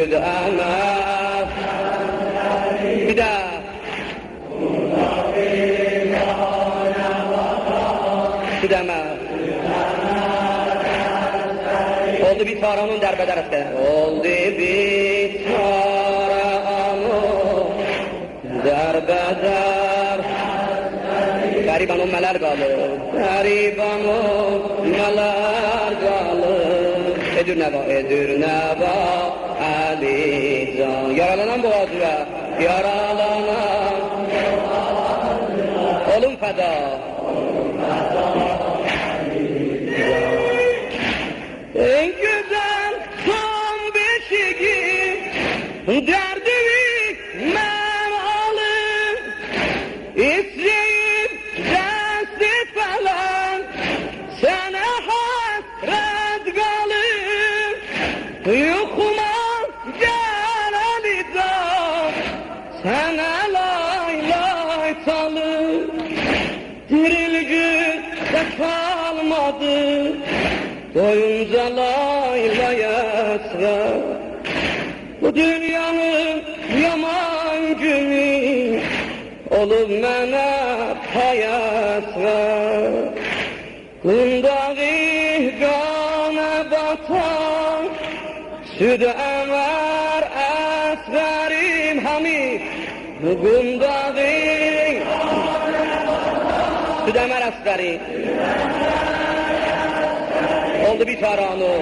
süd emer. Bir daha. Süd emer. Oldu bir taranın derbeder etti. Oldu bir taranın derbeder. Gariban ummeler kalır. Gariban ummeler kalır. Edir neva Ali Can. Yaralanan boğazıya. Yaralanan. Olun feda. En güzel son beşiği derdimi ben alım İsteyip desti falan sana hasret kalım Yokuma gel alida sana lay lay salım Dirilgün de kalmadı Doyunca laylayasra Bu dünyanın yaman günü Olup mənə payasra Kundağı qana batan Süd əmər əsgərim Hamid Kundağı Süd əmər əsgərim Oldu bir taranı,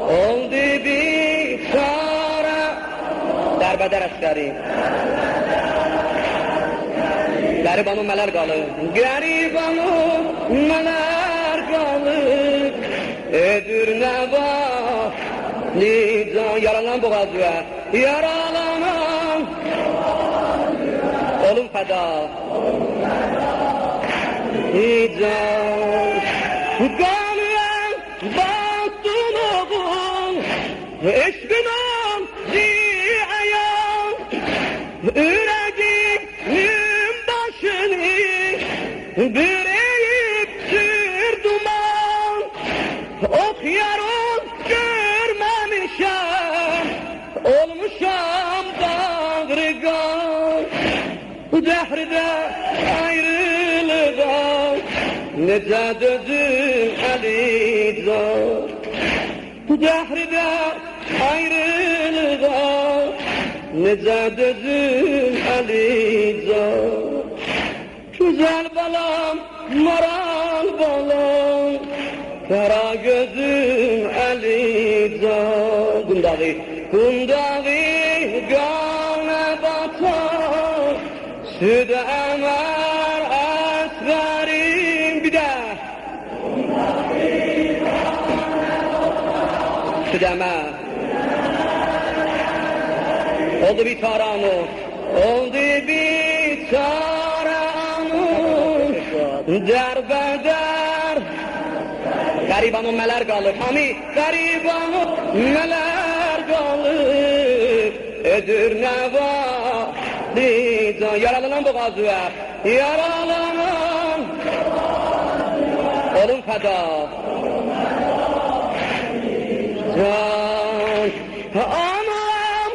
oldu bir tara Derbeder əskəri Garibanın mələr qalır Garibanın mələr qalır Edir nəva Nican Yaralanan boğazıya Yaralanan Olun fəda Nican Baktın oğul, eşkınan ziyayan, Yüreğimin başını büreyip sür duman, Okuyarım görmemişem, olmuşam bağrıgan, Dehride ayrılığa, Necə dözüm əlizar Bu dəhrdə ayrılığa Necə dözüm əlizar Güzel balam, maral balam Kara gözüm əlizar Kundağı qana batan Süd əmər əsgərim Bir də Süd əmər Oldu bir taranı Oldu bir taranı Derbeder Garibanın mələr qalır Hamid Garibanın mələr qalır Edir nəva Lican Yaralanan boğazıya Yaralanan Olun fəda Can Anam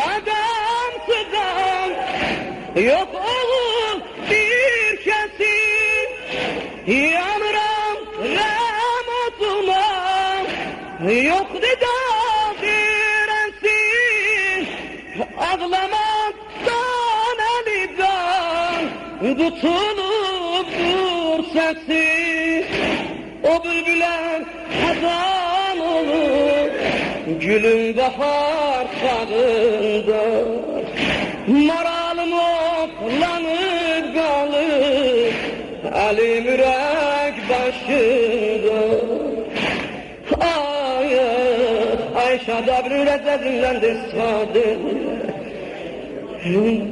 adamsızam Yok oğul bir kesin Yanıram ramotuma Yok dirensin Ağlamaktan elinden Tutulup dur sesi O bülbüler hazan olur Gülüm bahar çağında Maralım oklanır kalır Elim yürek başında Ayşe dabri rezzezinlendir sadır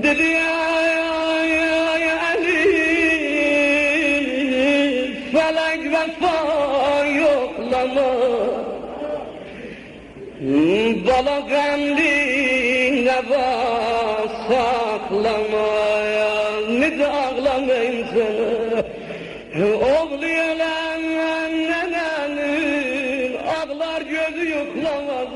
Dedi ya Elif Felek vefa yoklama Bala gamli neva saklamaya Nid ağlamayım sana Oğlayan nenenin Ağlar gözü yoklamaz